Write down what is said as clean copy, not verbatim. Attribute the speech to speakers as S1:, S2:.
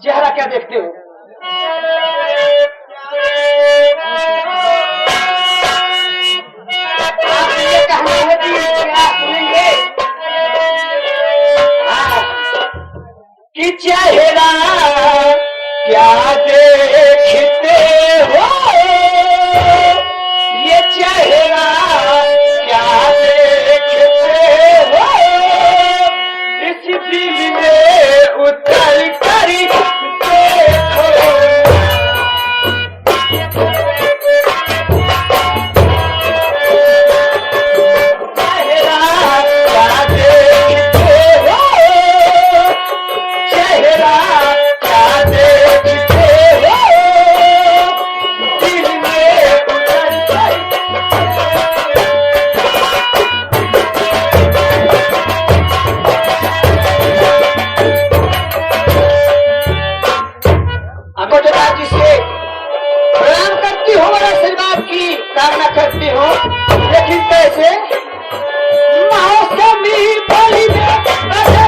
S1: चेहरा क्या देखते हो? आप ये कहना है कि क्या सुनेंगे कि चेहरा क्या देखते हो, ये चेहरा क्या देखते हो, इस दिल में उतर कर देखो। कामना करती हूँ, लेकिन कैसे मौसमी बलि में